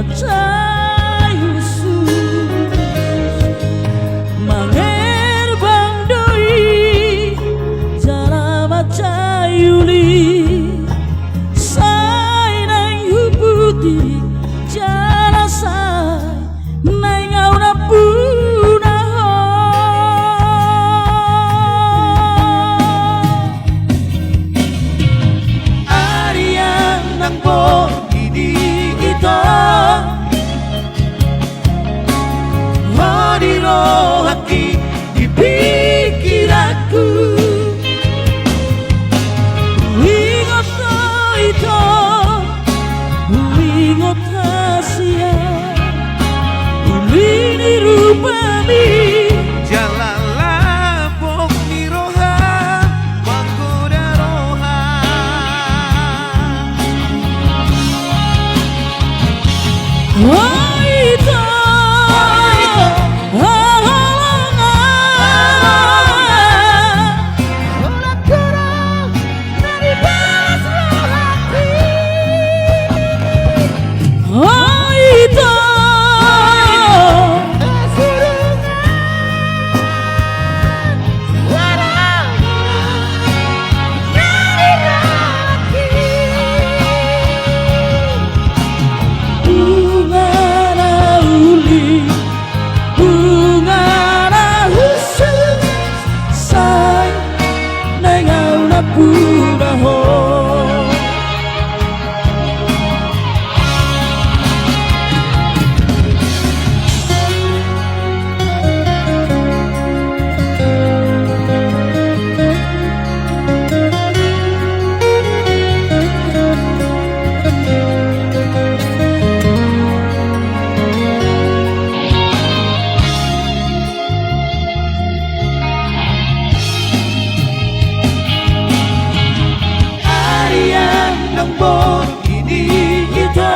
macai khusus manger bang doi jala macai uli sai nang hubuti jala sai nang auna puna arian nang bo ini kita Hadiro hati di pikiranku ingat itu ingat hasia ini rupami Jalalah bok miroha manggoda roha ini kita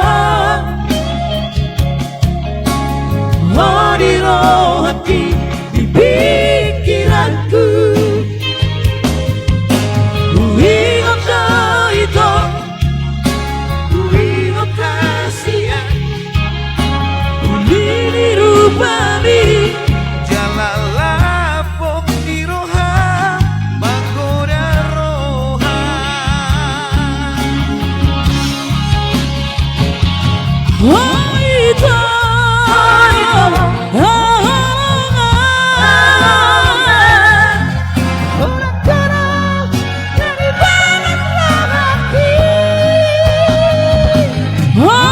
Hadiro hati di pikiranku ingat itu ingat hasia ini rupami Jalalah bok miroha manggoda roha Oh